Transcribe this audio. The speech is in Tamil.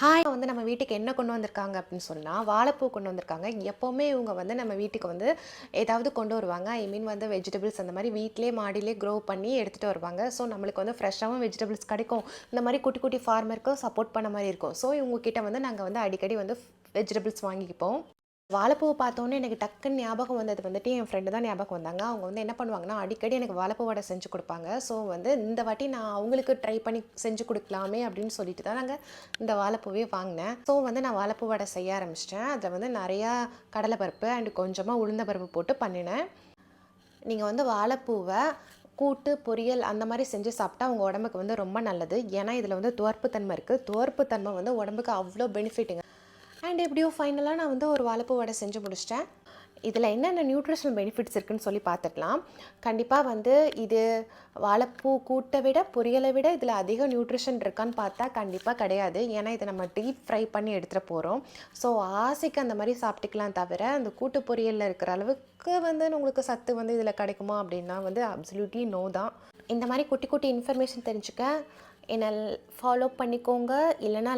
ஹாய் வந்து நம்ம வீட்டுக்கு என்ன கொண்டு வந்திருக்காங்க அப்படின்னு சொன்னால் வாழைப்பூ கொண்டு வந்திருக்காங்க. எப்போவுமே இவங்க வந்து நம்ம வீட்டுக்கு வந்து ஏதாவது கொண்டு வருவாங்க. ஐ மீன் வந்து வெஜிடபிள்ஸ் அந்த மாதிரி வீட்டிலே மாடியிலே க்ரோ பண்ணி எடுத்துகிட்டு வருவாங்க. ஸோ நம்மளுக்கு வந்து ஃப்ரெஷ்ஷாகவும் வெஜிடபிள்ஸ் கிடைக்கும். இந்த மாதிரி குட்டி குட்டி ஃபார்மருக்கு சப்போர்ட் பண்ண மாதிரி இருக்கும். ஸோ இவங்ககிட்ட வந்து நாங்கள் வந்து அடிக்கடி வந்து வெஜிடபிள்ஸ் வாங்கிப்போம். வாழைப்பூவ பார்த்தோன்னே எனக்கு டக்குன்னு ஞாபகம் வந்தது வந்துட்டு என் ஃப்ரெண்டு தான் ஞாபகம் வந்தாங்க. அவங்க வந்து என்ன பண்ணுவாங்கன்னா, அடிக்கடி எனக்கு வாழைப்பூ வடை செஞ்சு குடுப்பாங்க. ஸோ வந்து இந்த வாட்டி நான் அவங்களுக்கு ட்ரை பண்ணி செஞ்சு குடுக்கலாமே அப்படின்னு சொல்லிட்டு தான் நாங்க இந்த வாழைப்பூவே வாங்குனேன். ஸோ வந்து நான் வாழைப்பூ வடை செய்ய ஆரம்பிச்சுட்டேன். அதில வந்து நெறையா கடலை பருப்பு அண்ட் கொஞ்சமா உளுந்த பருப்பு போட்டு பண்ணினேன். நீங்க வந்து வாழைப்பூவ கூட்டு, பொரியல் அந்த மாரி செஞ்சு சாப்பிட்டா உங்க உடம்புக்கு வந்து ரொம்ப நல்லது. ஏன்னா, இதில வந்து துவர்ப்பு தன்மை இருக்கு. துவர்ப்பு தன்மை வந்து உடம்புக்கு அவ்ளோ பெனிஃபிட்டுங்க. அண்ட் எப்படியோ ஃபைனலாக நான் வந்து ஒரு வாழைப்பூ வடை செஞ்சு முடிச்சிட்டேன். இதில் என்னென்ன நியூட்ரிஷனல் பெனிஃபிட்ஸ் இருக்குன்னு சொல்லி பார்த்துக்கலாம். கண்டிப்பாக வந்து இது வாழைப்பூ கூட்டை விட பொரியலை விட இதில் அதிக நியூட்ரிஷன் இருக்கான்னு பார்த்தா கண்டிப்பாக கிடையாது. ஏன்னா இதை நம்ம டீப் ஃப்ரை பண்ணி எடுத்துகிட்டு போகிறோம். ஸோ ஆசைக்கு அந்த மாதிரி சாப்பிட்டுக்கலாம் தவிர அந்த கூட்டு பொரியலில் இருக்கிற அளவுக்கு வந்து உங்களுக்கு சத்து வந்து இதில் கிடைக்குமா அப்படின்னா வந்து அப்சல்யூட்லி நோ தான். இந்த மாதிரி குட்டி குட்டி இன்ஃபர்மேஷன் தெரிஞ்சுக்க என்னை ஃபாலோ பண்ணிக்கோங்க. இல்லைனா